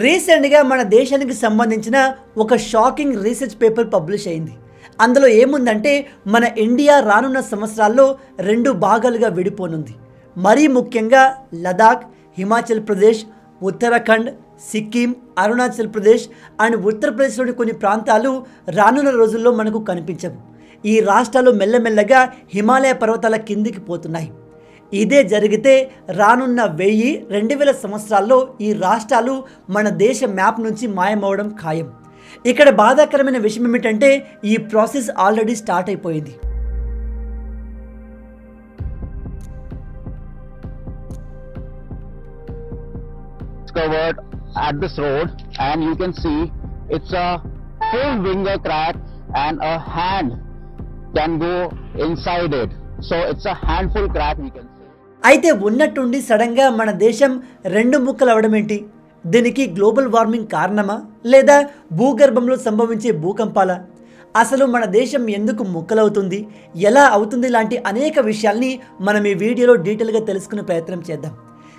రీసెంట్గా మన దేశానికి సంబంధించిన ఒక షాకింగ్ రీసెర్చ్ పేపర్ పబ్లిష్ అయింది. అందులో ఏముందంటే మన ఇండియా రానున్న సంవత్సరాల్లో 2 భాగాలుగా విడిపోనుంది. మరీ ముఖ్యంగా లదాఖ్, హిమాచల్ ప్రదేశ్, ఉత్తరాఖండ్, సిక్కిం, అరుణాచల్ ప్రదేశ్ అండ్ ఉత్తరప్రదేశ్లోని కొన్ని ప్రాంతాలు రానున్న రోజుల్లో మనకు కనిపించవు. ఈ రాష్ట్రాలు మెల్లమెల్లగా హిమాలయ పర్వతాల కిందికి పోతున్నాయి. ఇదే జరిగితే రానున్న 1000-2000 సంవత్సరాల్లో ఈ రాష్ట్రాలు మన దేశ మ్యాప్ నుంచి మాయమవడం ఖాయం. ఇక్కడ బాధాకరమైన విషయం ఏమిటంటే ఈ ప్రాసెస్ ఆల్రెడీ స్టార్ట్ అయిపోయింది. Covered at this road and you can see it's a full finger crack and a hand can go inside it, so it's a handful crack we can say. అయితే ఉన్నట్టుండి సడన్గా మన దేశం 2 ముక్కలు అవడం ఏంటి? దీనికి గ్లోబల్ వార్మింగ్ కారణమా లేదా భూగర్భంలో సంభవించే భూకంపాలా? అసలు మన దేశం ఎందుకు ముక్కలవుతుంది, ఎలా అవుతుంది లాంటి అనేక విషయాల్ని మనం ఈ వీడియోలో డీటెయిల్గా తెలుసుకునే ప్రయత్నం చేద్దాం.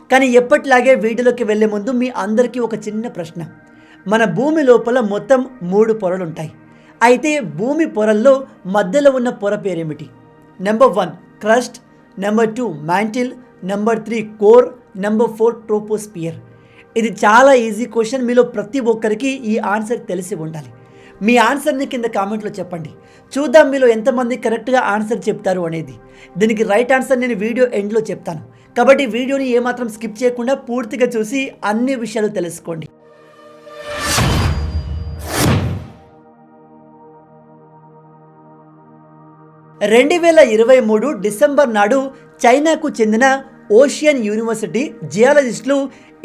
కానీ ఎప్పటిలాగే వీడియోలోకి వెళ్ళే ముందు మీ అందరికీ ఒక చిన్న ప్రశ్న. మన భూమి లోపల మొత్తం 3 పొరలు ఉంటాయి. అయితే భూమి పొరల్లో మధ్యలో ఉన్న పొర పేరేమిటి? Number 1 crust, number 2 mantle, number 3 core, number 4 troposphere. ఇది చాలా ఈజీ క్వశ్చన్. మీలో ప్రతి ఒక్కరికి ఈ ఆన్సర్ తెలిసి ఉండాలి. మీ ఆన్సర్ని కింద కామెంట్లో చెప్పండి. చూద్దాం మీలో ఎంతమంది కరెక్ట్గా ఆన్సర్ చెప్తారు అనేది. దీనికి రైట్ ఆన్సర్ నేను వీడియో ఎండ్లో చెప్తాను. కాబట్టి వీడియోని ఏమాత్రం స్కిప్ చేయకుండా పూర్తిగా చూసి అన్ని విషయాలు తెలుసుకోండి. డిసెంబర్ 2023 నాడు చైనాకు చెందిన ఓషియన్ యూనివర్సిటీ జియాలజిస్టులు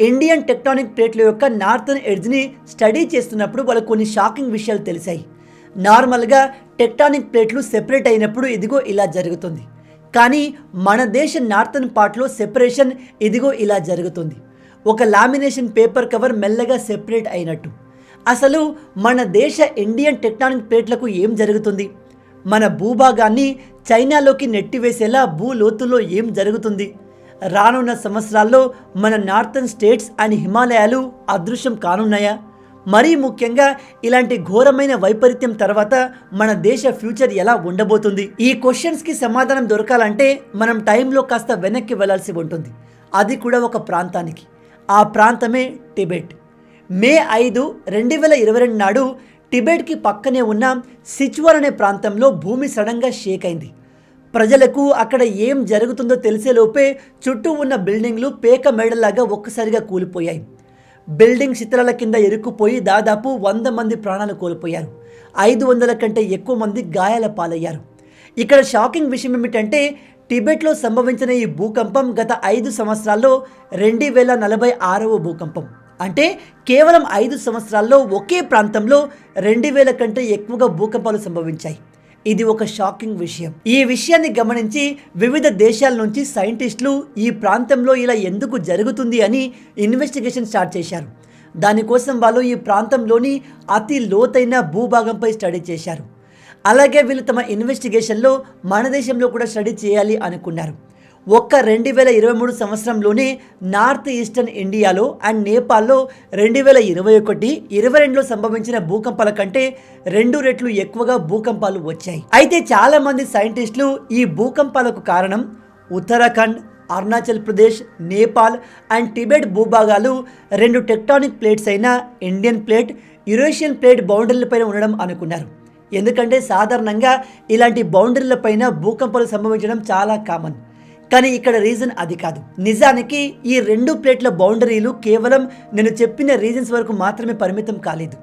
ఇండియన్ టెక్టానిక్ ప్లేట్ల యొక్క నార్థన్ ఎడ్జ్ని స్టడీ చేస్తున్నప్పుడు వాళ్ళకు కొన్ని షాకింగ్ విషయాలు తెలిసాయి. నార్మల్గా టెక్టానిక్ ప్లేట్లు సెపరేట్ అయినప్పుడు ఇదిగో ఇలా జరుగుతుంది. కానీ మన దేశ నార్థన్ పార్ట్లో సెపరేషన్ ఇదిగో ఇలా జరుగుతుంది. ఒక లామినేషన్ పేపర్ కవర్ మెల్లగా సెపరేట్ అయినట్టు. అసలు మన దేశ ఇండియన్ టెక్టానిక్ ప్లేట్లకు ఏం జరుగుతుంది? మన భూభాగాన్ని చైనాలోకి నెట్టివేసేలా భూలోతుల్లో ఏం జరుగుతుంది? రానున్న సంవత్సరాల్లో మన నార్థన్ స్టేట్స్ అండ్ హిమాలయాలు అదృశ్యం కానున్నాయా? మరీ ముఖ్యంగా ఇలాంటి ఘోరమైన వైపరీత్యం తర్వాత మన దేశ ఫ్యూచర్ ఎలా ఉండబోతుంది? ఈ క్వశ్చన్స్కి సమాధానం దొరకాలంటే మనం టైంలో కాస్త వెనక్కి వెళ్లాల్సి ఉంటుంది. అది కూడా ఒక ప్రాంతానికి. ఆ ప్రాంతమే టిబెట్. మే 5, 2022 నాడు టిబెట్కి పక్కనే ఉన్న సిచువాన్ అనే ప్రాంతంలో భూమి సడన్గా షేక్ అయింది. ప్రజలకు అక్కడ ఏం జరుగుతుందో తెలిసేలోపే చుట్టూ ఉన్న బిల్డింగ్లు పేక మేడలాగా ఒక్కసారిగా కూలిపోయాయి. బిల్డింగ్ శిథిలాల కింద ఇరుక్కుపోయి దాదాపు 100 మంది ప్రాణాలు కోల్పోయారు. 500 కంటే ఎక్కువ మంది గాయాల పాలయ్యారు. ఇక్కడ షాకింగ్ విషయం ఏమిటంటే టిబెట్లో సంభవించిన ఈ భూకంపం గత 5 సంవత్సరాల్లో 2046వ భూకంపం. అంటే కేవలం 5 సంవత్సరాల్లో ఒకే ప్రాంతంలో 2000 కంటే ఎక్కువగా భూకంపాలు సంభవించాయి. ఇది ఒక షాకింగ్ విషయం. ఈ విషయాన్ని గమనించి వివిధ దేశాల నుంచి సైంటిస్టులు ఈ ప్రాంతంలో ఇలా ఎందుకు జరుగుతుంది అని ఇన్వెస్టిగేషన్ స్టార్ట్ చేశారు. దానికోసం వాళ్ళు ఈ ప్రాంతంలోని అతి లోతైన భూభాగంపై స్టడీ చేశారు. అలాగే వీళ్ళు తమ ఇన్వెస్టిగేషన్లో మన దేశంలో కూడా స్టడీ చేయాలి అనుకున్నారు. ఒక్క 2023 సంవత్సరంలోనే నార్త్ ఈస్టర్న్ ఇండియాలో అండ్ నేపాల్లో 2021, 22లో సంభవించిన భూకంపాల కంటే 2 రెట్లు ఎక్కువగా భూకంపాలు వచ్చాయి. అయితే చాలామంది సైంటిస్టులు ఈ భూకంపాలకు కారణం ఉత్తరాఖండ్, అరుణాచల్ ప్రదేశ్, నేపాల్ అండ్ టిబెట్ భూభాగాలు 2 టెక్టానిక్ ప్లేట్స్ అయిన ఇండియన్ ప్లేట్, యురేషియన్ ప్లేట్ బౌండరీలపైన ఉండడం అనుకున్నారు. ఎందుకంటే సాధారణంగా ఇలాంటి బౌండరీలపైన భూకంపాలు సంభవించడం చాలా కామన్. కానీ ఇక్కడ రీజన్ అది కాదు. నిజానికి ఈ 2 ప్లేట్ల బౌండరీలు కేవలం నేను చెప్పిన రీజన్స్ వరకు మాత్రమే పరిమితం కాలేదు.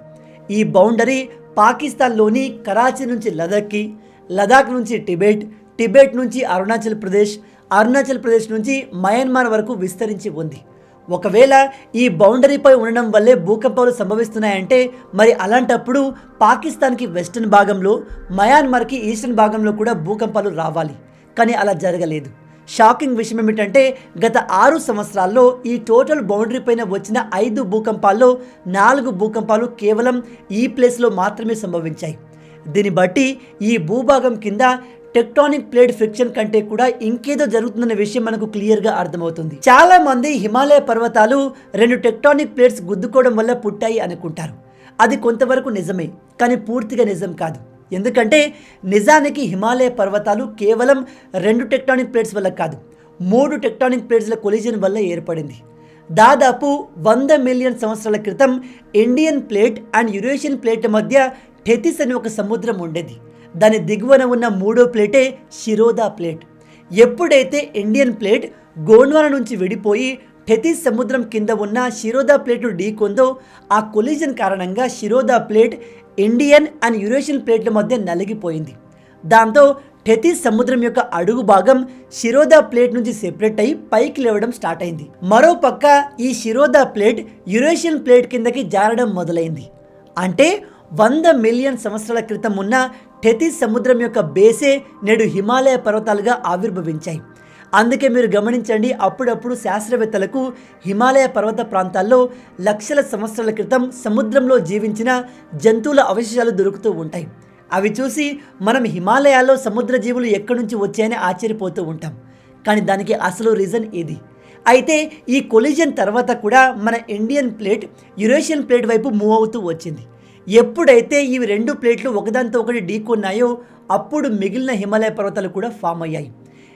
ఈ బౌండరీ పాకిస్తాన్లోని కరాచీ నుంచి లదాఖ్కి, లదాఖ్ నుంచి టిబెట్, టిబెట్ నుంచి అరుణాచల్ ప్రదేశ్, అరుణాచల్ ప్రదేశ్ నుంచి మయన్మార్ వరకు విస్తరించి ఉంది. ఒకవేళ ఈ బౌండరీపై ఉండడం వల్లే భూకంపాలు సంభవిస్తున్నాయంటే మరి అలాంటప్పుడు పాకిస్తాన్కి వెస్టర్న్ భాగంలో, మయన్మార్కి ఈస్టర్న్ భాగంలో కూడా భూకంపాలు రావాలి. కానీ అలా జరగలేదు. షాకింగ్ విషయం ఏమిటంటే గత 6 సంవత్సరాల్లో ఈ టోటల్ బౌండరీ పైన వచ్చిన 5 భూకంపాల్లో 4 భూకంపాలు కేవలం ఈ ప్లేస్లో మాత్రమే సంభవించాయి. దీన్ని బట్టి ఈ భూభాగం కింద టెక్టానిక్ ప్లేట్ ఫ్రిక్షన్ కంటే కూడా ఇంకేదో జరుగుతుందన్న విషయం మనకు క్లియర్గా అర్థమవుతుంది. చాలా మంది హిమాలయ పర్వతాలు 2 టెక్టానిక్ ప్లేట్స్ గుద్దుకోవడం వల్ల పుట్టాయి అనుకుంటారు. అది కొంతవరకు నిజమే, కానీ పూర్తిగా నిజం కాదు. ఎందుకంటే నిజానికి హిమాలయ పర్వతాలు కేవలం 2 టెక్టానిక్ ప్లేట్స్ వల్ల కాదు, 3 టెక్టానిక్ ప్లేట్స్ల కొలిజన్ వల్ల ఏర్పడింది. దాదాపు 100 మిలియన్ సంవత్సరాల క్రితం Indian plate and Eurasian plate మధ్య టెథిస్ అని ఒక సముద్రం ఉండేది. దాని దిగువన ఉన్న 3వ ప్లేటే శిరోదా ప్లేట్. ఎప్పుడైతే ఇండియన్ ప్లేట్ గోండ్వానా నుంచి విడిపోయి టెథిస్ సముద్రం కింద ఉన్న శిరోదా ప్లేట్ను ఢీకొందో, ఆ కొలిజన్ కారణంగా శిరోదా ప్లేట్ ఇండియన్ అండ్ యురేషియన్ ప్లేట్ల మధ్య నలిగిపోయింది. దాంతో టెథిస్ సముద్రం యొక్క అడుగు భాగం శిరోదా ప్లేట్ నుంచి సెపరేట్ అయి పైకి లేవడం స్టార్ట్ అయింది. మరోపక్క ఈ శిరోదా ప్లేట్ యురేషియన్ ప్లేట్ కిందకి జారడం మొదలైంది. అంటే 100 మిలియన్ సంవత్సరాల క్రితం ఉన్న టెథిస్ సముద్రం యొక్క బేసే నేడు హిమాలయ పర్వతాలుగా ఆవిర్భవించాయి. అందుకే మీరు గమనించండి, అప్పుడప్పుడు శాస్త్రవేత్తలకు హిమాలయ పర్వత ప్రాంతాల్లో లక్షల సంవత్సరాల క్రితం సముద్రంలో జీవించిన జంతువుల అవశేషాలు దొరుకుతూ ఉంటాయి. అవి చూసి మనం హిమాలయాల్లో సముద్ర జీవులు ఎక్కడి నుంచి వచ్చాయని ఆశ్చర్యపోతూ ఉంటాం. కానీ దానికి అసలు రీజన్ ఇది. అయితే ఈ కొలిజన్ తర్వాత కూడా మన ఇండియన్ ప్లేట్ యురేషియన్ ప్లేట్ వైపు మూవ్ అవుతూ వచ్చింది. ఎప్పుడైతే ఈ 2 ప్లేట్లు ఒకదాంతో ఒకటి ఢీకొన్నాయో అప్పుడు మిగిలిన హిమాలయ పర్వతాలు కూడా ఫామ్ అయ్యాయి.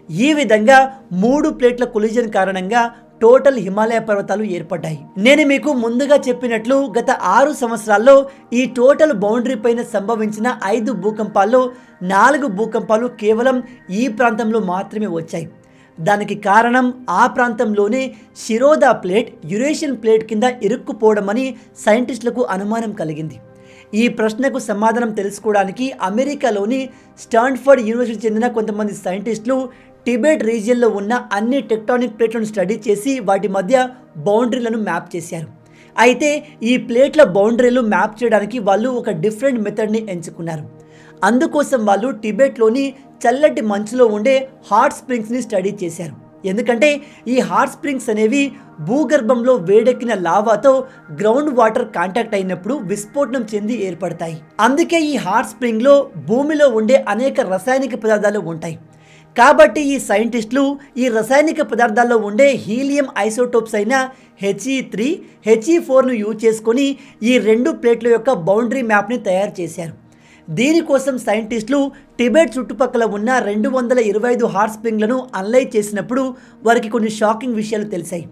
ఈ విధంగా 3 ప్లేట్ల కొలిజన్ కారణంగా టోటల్ హిమాలయ పర్వతాలు ఏర్పడ్డాయి. నేను మీకు ముందుగా చెప్పినట్లు గత 6 సంవత్సరాల్లో ఈ టోటల్ బౌండరీ పైన సంభవించిన 5 భూకంపాల్లో 4 భూకంపాలు కేవలం ఈ ప్రాంతంలో మాత్రమే వచ్చాయి. దానికి కారణం ఆ ప్రాంతంలోనే శిరోదా ప్లేట్ యురేషియన్ ప్లేట్ కింద ఇరుక్కుపోవడమని సైంటిస్టులకు అనుమానం కలిగింది. ఈ ప్రశ్నకు సమాధానం తెలుసుకోవడానికి అమెరికాలోని స్టాన్ఫర్డ్ యూనివర్సిటీకి చెందిన కొంతమంది సైంటిస్టులు టిబెట్ రీజియన్లో ఉన్న అన్ని టెక్టానిక్ ప్లేట్లను స్టడీ చేసి వాటి మధ్య బౌండరీలను మ్యాప్ చేశారు. అయితే ఈ ప్లేట్ల బౌండరీలు మ్యాప్ చేయడానికి వాళ్ళు ఒక డిఫరెంట్ మెథడ్ని ఎంచుకున్నారు. అందుకోసం వాళ్ళు టిబెట్లోని చల్లటి మంచులో ఉండే హాట్ స్ప్రింగ్స్ని స్టడీ చేశారు. ఎందుకంటే ఈ హాట్ స్ప్రింగ్స్ అనేవి భూగర్భంలో వేడెక్కిన లావాతో గ్రౌండ్ వాటర్ కాంటాక్ట్ అయినప్పుడు విస్ఫోటనం చెంది ఏర్పడతాయి. అందుకే ఈ హాట్ స్ప్రింగ్లో భూమిలో ఉండే అనేక రసాయనిక పదార్థాలు ఉంటాయి. కాబట్టి ఈ సైంటిస్టులు ఈ రసాయనిక పదార్థాల్లో ఉండే హీలియం ఐసోటోప్స్ అయిన He3, He4ను యూజ్ చేసుకొని ఈ 2 ప్లేట్ల యొక్క బౌండరీ మ్యాప్ని తయారు చేశారు. దీనికోసం సైంటిస్టులు టిబెట్ చుట్టుపక్కల ఉన్న 225 హాట్ స్ప్రింగ్లను అనలైజ్ చేసినప్పుడు వారికి కొన్ని షాకింగ్ విషయాలు తెలిసాయి.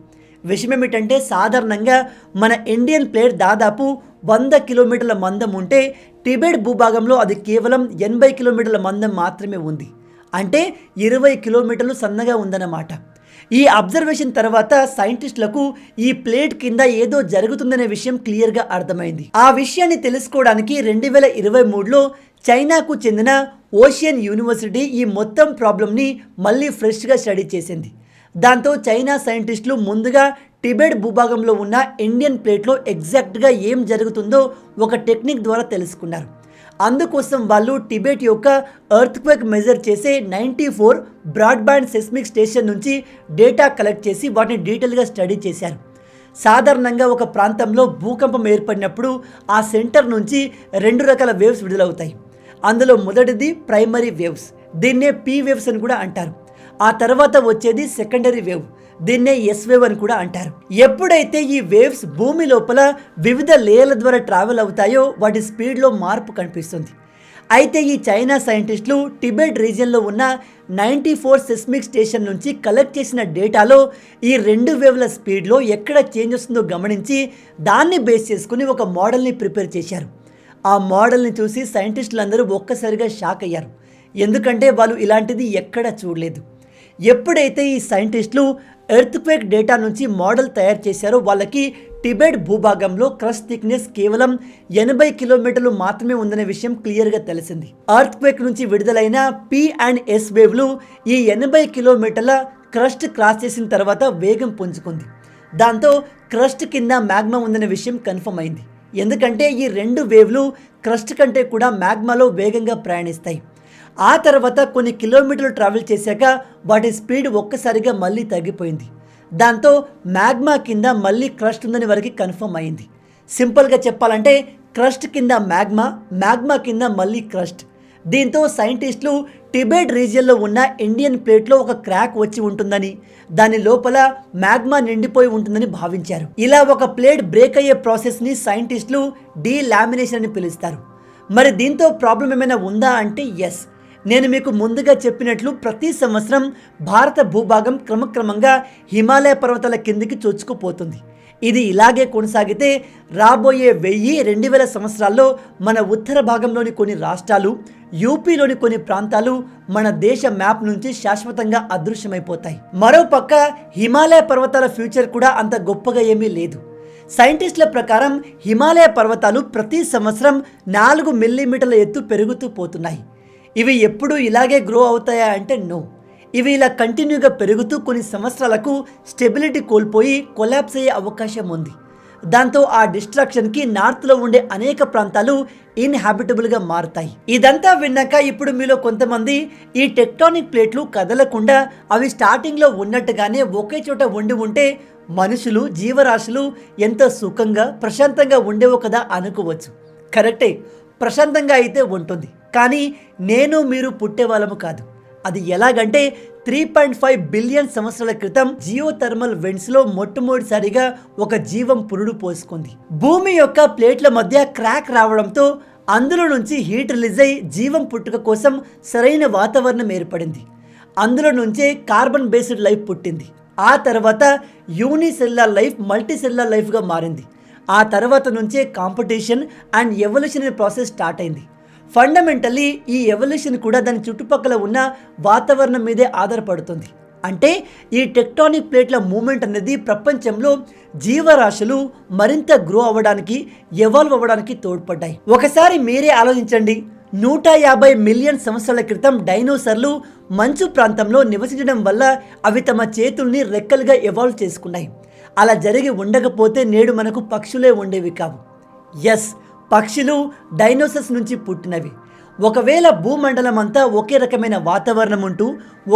విషయం ఏమిటంటే సాధారణంగా మన ఇండియన్ ప్లేట్ దాదాపు 100 కిలోమీటర్ల మందం ఉంటే టిబెట్ భూభాగంలో అది కేవలం 80 కిలోమీటర్ల మందం మాత్రమే ఉంది. అంటే 20 కిలోమీటర్లు సన్నగా ఉందన్నమాట. ఈ అబ్జర్వేషన్ తర్వాత సైంటిస్టులకు ఈ ప్లేట్ కింద ఏదో జరుగుతుందనే విషయం క్లియర్గా అర్థమైంది. ఆ విషయాన్ని తెలుసుకోవడానికి 2023లో చైనాకు చెందిన ఓషియన్ యూనివర్సిటీ ఈ మొత్తం ప్రాబ్లంని మళ్ళీ ఫ్రెష్గా స్టడీ చేసింది. దాంతో చైనా సైంటిస్టులు ముందుగా టిబెట్ భూభాగంలో ఉన్న ఇండియన్ ప్లేట్లో ఎగ్జాక్ట్గా ఏం జరుగుతుందో ఒక టెక్నిక్ ద్వారా తెలుసుకున్నారు. అందుకోసం వాళ్ళు టిబెట్ యొక్క ఎర్త్క్వేక్ మెజర్ చేసే 94 బ్రాడ్బ్యాండ్ సెస్మిక్ స్టేషన్ నుంచి డేటా కలెక్ట్ చేసి వాటిని డీటెయిల్గా స్టడీ చేశారు. సాధారణంగా ఒక ప్రాంతంలో భూకంపం ఏర్పడినప్పుడు ఆ సెంటర్ నుంచి 2 రకాల వేవ్స్ విడుదలవుతాయి. అందులో మొదటిది ప్రైమరీ వేవ్స్, దీన్నే పీ వేవ్స్ అని కూడా అంటారు. ఆ తర్వాత వచ్చేది సెకండరీ వేవ్, దీన్నే ఎస్ వేవ్ అని కూడా అంటారు. ఎప్పుడైతే ఈ వేవ్స్ భూమి లోపల వివిధ లేయర్ల ద్వారా ట్రావెల్ అవుతాయో వాటి స్పీడ్లో మార్పు కనిపిస్తుంది. అయితే ఈ చైనా సైంటిస్టులు టిబెట్ రీజియన్లో ఉన్న 94 సెస్మిక్ స్టేషన్ నుంచి కలెక్ట్ చేసిన డేటాలో ఈ 2 వేవ్ల స్పీడ్లో ఎక్కడ చేంజ్ వస్తుందో గమనించి దాన్ని బేస్ చేసుకుని ఒక మోడల్ని ప్రిపేర్ చేశారు. ఆ మోడల్ని చూసి సైంటిస్టులందరూ ఒక్కసారిగా షాక్ అయ్యారు. ఎందుకంటే వాళ్ళు ఇలాంటిది ఎక్కడా చూడలేదు. ఎప్పుడైతే ఈ సైంటిస్టులు ఎర్త్క్వేక్ డేటా నుంచి మోడల్ తయారు చేశారో వాళ్ళకి టిబెట్ భూభాగంలో క్రస్ట్ థిక్నెస్ కేవలం 80 కిలోమీటర్లు మాత్రమే ఉందనే విషయం క్లియర్గా తెలిసింది. ఎర్త్క్వేక్ నుంచి విడుదలైన పీ అండ్ ఎస్ వేవ్లు ఈ 80 కిలోమీటర్ల క్రస్ట్ క్రాస్ చేసిన తర్వాత వేగం పుంజుకుంది. దాంతో క్రస్ట్ కింద మ్యాగ్మా ఉందనే విషయం కన్ఫర్మ్ అయింది. ఎందుకంటే ఈ 2 వేవ్లు క్రస్ట్ కంటే కూడా మ్యాగ్మాలో వేగంగా ప్రయాణిస్తాయి. ఆ తర్వాత కొన్ని కిలోమీటర్లు ట్రావెల్ చేశాక వాటి స్పీడ్ ఒక్కసారిగా మళ్ళీ తగ్గిపోయింది. దాంతో మ్యాగ్మా కింద మళ్ళీ క్రస్ట్ ఉందని వారికి కన్ఫర్మ్ అయింది. సింపుల్గా చెప్పాలంటే క్రస్ట్ కింద మ్యాగ్మా, మ్యాగ్మా కింద మళ్ళీ క్రస్ట్. దీంతో సైంటిస్టులు టిబెట్ రీజియన్లో ఉన్న ఇండియన్ ప్లేట్లో ఒక క్రాక్ వచ్చి ఉంటుందని, దాని లోపల మ్యాగ్మా నిండిపోయి ఉంటుందని భావించారు. ఇలా ఒక ప్లేట్ బ్రేక్ అయ్యే ప్రాసెస్ని సైంటిస్టులు డీలామినేషన్ అని పిలుస్తారు. మరి దీంతో ప్రాబ్లం ఏమైనా ఉందా అంటే ఎస్. నేను మీకు ముందుగా చెప్పినట్లు ప్రతి సంవత్సరం భారత భూభాగం క్రమక్రమంగా హిమాలయ పర్వతాల కిందికి చొచ్చుకుపోతుంది. ఇది ఇలాగే కొనసాగితే రాబోయే 1000-2000 సంవత్సరాల్లో మన ఉత్తర భాగంలోని కొన్ని రాష్ట్రాలు, యూపీలోని కొన్ని ప్రాంతాలు మన దేశ మ్యాప్ నుంచి శాశ్వతంగా అదృశ్యమైపోతాయి. మరోపక్క హిమాలయ పర్వతాల ఫ్యూచర్ కూడా అంత గొప్పగా ఏమీ లేదు. సైంటిస్టుల ప్రకారం హిమాలయ పర్వతాలు ప్రతి సంవత్సరం 4 మిల్లీమీటర్ల ఎత్తు పెరుగుతూ పోతున్నాయి. ఇవి ఎప్పుడు ఇలాగే గ్రో అవుతాయా అంటే నో. ఇవి ఇలా కంటిన్యూగా పెరుగుతూ కొన్ని సంవత్సరాలకు స్టెబిలిటీ కోల్పోయి కొలాప్స్ అయ్యే అవకాశం ఉంది. దాంతో ఆ డిస్ట్రాక్షన్కి నార్త్లో ఉండే అనేక ప్రాంతాలు ఇన్హాబిటబుల్గా మారుతాయి. ఇదంతా విన్నాక ఇప్పుడు మీలో కొంతమంది ఈ టెక్టానిక్ ప్లేట్లు కదలకుండా అవి స్టార్టింగ్లో ఉన్నట్టుగానే ఒకే చోట ఉండి ఉంటే మనుషులు, జీవరాశులు ఎంతో సుఖంగా ప్రశాంతంగా ఉండేవో కదా అనుకోవచ్చు. కరెక్టే, ప్రశాంతంగా అయితే ఉంటుంది. కానీ నేను మీరు పుట్టేవాళ్ళము కాదు. అది ఎలాగంటే 3.5 బిలియన్ సంవత్సరాల క్రితం జియోథర్మల్ వెంట్స్లో మొట్టమొదటిసారిగా ఒక జీవం పురుడు పోసుకుంది. భూమి యొక్క ప్లేట్ల మధ్య క్రాక్ రావడంతో అందులో నుంచి హీట్ రిలీజ్ అయి జీవం పుట్టుక కోసం సరైన వాతావరణం ఏర్పడింది. అందులో నుంచే కార్బన్ బేస్డ్ లైఫ్ పుట్టింది. ఆ తర్వాత యూనిసెల్యులార్ లైఫ్ మల్టీసెల్యులార్ లైఫ్గా మారింది. ఆ తర్వాత నుంచే competition and evolution process start అయింది. ఫండమెంటల్లీ ఈ ఎవల్యూషన్ కూడా దాని చుట్టుపక్కల ఉన్న వాతావరణం మీదే ఆధారపడుతుంది. అంటే ఈ టెక్టానిక్ ప్లేట్ల మూమెంట్ అనేది ప్రపంచంలో జీవరాశులు మరింత గ్రో అవ్వడానికి, ఎవాల్వ్ అవ్వడానికి తోడ్పడ్డాయి. ఒకసారి మీరే ఆలోచించండి. 150 మిలియన్ సంవత్సరాల క్రితం డైనోసార్లు మంచు ప్రాంతంలో నివసించడం వల్ల అవి తమ చేతుల్ని రెక్కలుగా ఎవాల్వ్ చేసుకున్నాయి. అలా జరిగి ఉండకపోతే నేడు మనకు పక్షులే ఉండేవి కావు. ఎస్, పక్షులు డైనోసార్స్ నుంచి పుట్టినవి. ఒకవేళ భూమండలం అంతా ఒకే రకమైన వాతావరణం ఉంటూ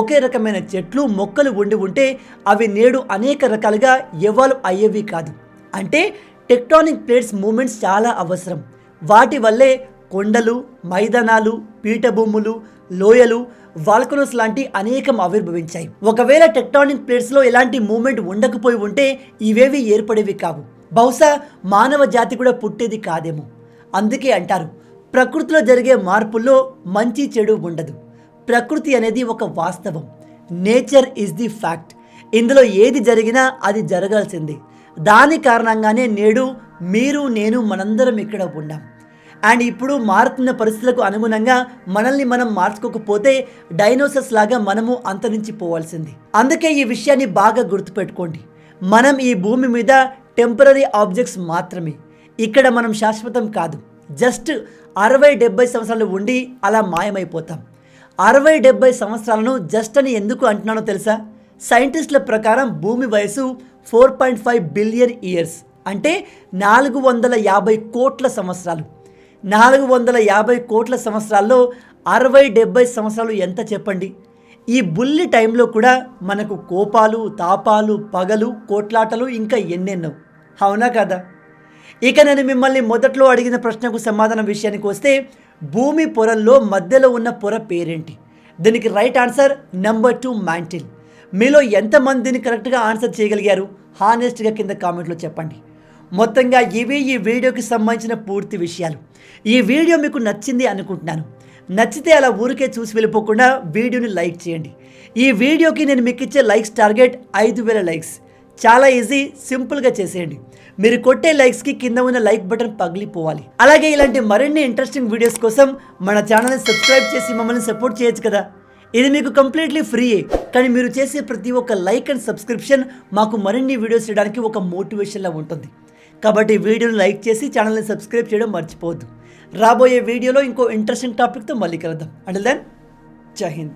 ఒకే రకమైన చెట్లు, మొక్కలు ఉండి ఉంటే అవి నేడు అనేక రకాలుగా ఎవాల్వ్ అయ్యేవి కాదు. అంటే టెక్టానిక్ ప్లేట్స్ మూమెంట్స్ చాలా అవసరం. వాటి వల్లే కొండలు, మైదానాలు, పీఠభూములు, లోయలు, వాల్కనోస్ లాంటి అనేకం ఆవిర్భవించాయి. ఒకవేళ టెక్టానిక్ ప్లేట్స్లో ఎలాంటి మూమెంట్ ఉండకపోయి ఉంటే ఇవేవి ఏర్పడేవి కావు. బహుశా మానవ జాతి కూడా పుట్టేది కాదేమో. అందుకే అంటారు, ప్రకృతిలో జరిగే మార్పుల్లో మంచి చెడు ఉండదు. ప్రకృతి అనేది ఒక వాస్తవం. Nature is the fact. ఇందులో ఏది జరిగినా అది జరగాల్సిందే. దాని కారణంగానే నేడు మీరు, నేను, మనందరం ఇక్కడ ఉన్నాం. అండ్ ఇప్పుడు మారుతున్న పరిస్థితులకు అనుగుణంగా మనల్ని మనం మార్చుకోకపోతే డైనోసార్స్ లాగా మనము అంతరించిపోవాల్సింది. అందుకే ఈ విషయాన్ని బాగా గుర్తుపెట్టుకోండి. మనం ఈ భూమి మీద టెంపరరీ ఆబ్జెక్ట్స్ మాత్రమే. ఇక్కడ మనం శాశ్వతం కాదు. జస్ట్ 60-70 సంవత్సరాలు ఉండి అలా మాయమైపోతాం. 60-70 సంవత్సరాలను జస్ట్ అని ఎందుకు అంటున్నానో తెలుసా? సైంటిస్టుల ప్రకారం భూమి వయసు 4.5 బిలియన్ ఇయర్స్, అంటే 450 కోట్ల సంవత్సరాలు. 450 కోట్ల సంవత్సరాల్లో 60-70 సంవత్సరాలు ఎంత చెప్పండి? ఈ బుల్లి టైంలో కూడా మనకు కోపాలు, తాపాలు, పగలు, కోట్లాటలు, ఇంకా ఎన్నెన్నో. అవునా కదా? ఇక నేను మిమ్మల్ని మొదట్లో అడిగిన ప్రశ్నకు సమాధానం విషయానికి వస్తే, భూమి పొరల్లో మధ్యలో ఉన్న పొర పేరేంటి? దీనికి రైట్ ఆన్సర్ నెంబర్ 2, మ్యాంటిల్. మీలో ఎంతమంది దీన్ని కరెక్ట్గా ఆన్సర్ చేయగలిగారు? హానెస్ట్గా కింద కామెంట్లో చెప్పండి. మొత్తంగా ఇవి ఈ వీడియోకి సంబంధించిన పూర్తి విషయాలు. ఈ వీడియో మీకు నచ్చింది అనుకుంటున్నాను. నచ్చితే అలా ఊరికే చూసి వెళ్ళిపోకుండా వీడియోని లైక్ చేయండి. ఈ వీడియోకి నేను మీకు ఇచ్చే లైక్స్ టార్గెట్ 5000 లైక్స్. చాలా ఈజీ, సింపుల్గా చేసేయండి. మీరు కొట్టే లైక్స్కి కింద ఉన్న లైక్ బటన్ పగిలిపోవాలి. అలాగే ఇలాంటి మరిన్ని ఇంట్రెస్టింగ్ వీడియోస్ కోసం మన ఛానల్ని సబ్స్క్రైబ్ చేసి మమ్మల్ని సపోర్ట్ చేయొచ్చు కదా. ఇది మీకు కంప్లీట్లీ ఫ్రీయే. కానీ మీరు చేసే ప్రతి ఒక్క లైక్ అండ్ సబ్స్క్రిప్షన్ మాకు మరిన్ని వీడియోస్ చేయడానికి ఒక మోటివేషన్లా ఉంటుంది. కాబట్టి వీడియోని లైక్ చేసి ఛానల్ని సబ్స్క్రైబ్ చేయడం మర్చిపోవద్దు. రాబోయే వీడియోలో ఇంకో ఇంట్రెస్టింగ్ టాపిక్తో మళ్ళీ కలుద్దాం. అంటిల్ దెన్, జై హింద్.